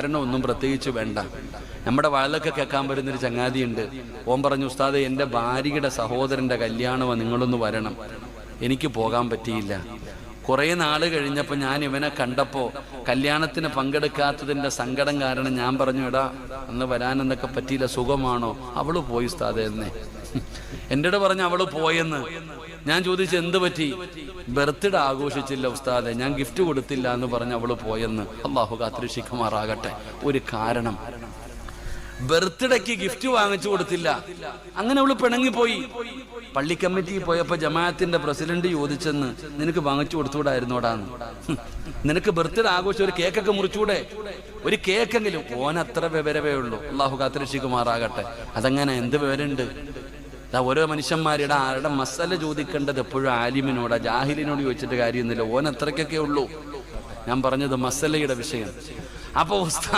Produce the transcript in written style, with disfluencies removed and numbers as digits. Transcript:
കാരണം ഒന്നും പ്രത്യേകിച്ച് വേണ്ട. നമ്മുടെ വഴലൊക്കെ കേൾക്കാൻ വരുന്നൊരു ചങ്ങാതിയുണ്ട്. ഓൻ പറഞ്ഞു, ഉസ്താദ് എൻ്റെ ഭാര്യയുടെ സഹോദരൻ്റെ കല്യാണമാണ്, നിങ്ങളൊന്ന് വരണം. എനിക്ക് പോകാൻ പറ്റിയില്ല. കുറേ നാൾ കഴിഞ്ഞപ്പോൾ ഞാൻ ഇവനെ കണ്ടപ്പോൾ കല്യാണത്തിന് പങ്കെടുക്കാത്തതിൻ്റെ സങ്കടം കാരണം ഞാൻ പറഞ്ഞു, എടാ അന്ന് വരാനെന്നൊക്കെ പറ്റിയില്ല, സുഖമാണോ? അവള് പോയി ഉസ്താദേ എന്നേ. എൻ്റെ പറഞ്ഞു അവള് പോയെന്ന്. ഞാൻ ചോദിച്ചു എന്ത് പറ്റി? ബർത്ത്ഡേ ആഘോഷിച്ചില്ല ഉസ്താദെ, ഞാൻ ഗിഫ്റ്റ് കൊടുത്തില്ല എന്ന് പറഞ്ഞ് അവള് പോയെന്ന്. അള്ളാഹു കാത്തിരക്ഷിക്കുമാറാകട്ടെ. ഒരു കാരണം, ബർത്ത്ഡേക്ക് ഗിഫ്റ്റ് വാങ്ങിച്ചു കൊടുത്തില്ല, അങ്ങനെ അവള് പിണങ്ങിപ്പോയി. പള്ളി കമ്മിറ്റിയിൽ പോയപ്പോ ജമാഅത്തിന്റെ പ്രസിഡന്റ് ചോദിച്ചെന്ന്, നിനക്ക് വാങ്ങിച്ചു കൊടുത്തുകൂടായിരുന്നോടാന്ന്? നിനക്ക് ബർത്ത്ഡേ ആഘോഷിച്ച് ഒരു കേക്കൊക്കെ മുറിച്ചൂടെ? ഒരു കേക്കെങ്കിലും. ഓനത്ര വിവരമേ ഉള്ളൂ. അള്ളാഹു കാത്തിരക്ഷിക്കുമാറാകട്ടെ. അതങ്ങനെ എന്ത് വിവരമുണ്ട്? ഓരോ മനുഷ്യന്മാരുടെ ആരുടെ മസല ചോദിക്കേണ്ടത് എപ്പോഴും ആലിമിനോടാ, ജാഹിലിനോട് ചോദിച്ചിട്ട് കാര്യമൊന്നുമില്ല. ഓൻ അത്രയ്ക്കൊക്കെ ഉള്ളൂ. ഞാൻ പറഞ്ഞത് മസലയുടെ വിഷയം. അപ്പൊ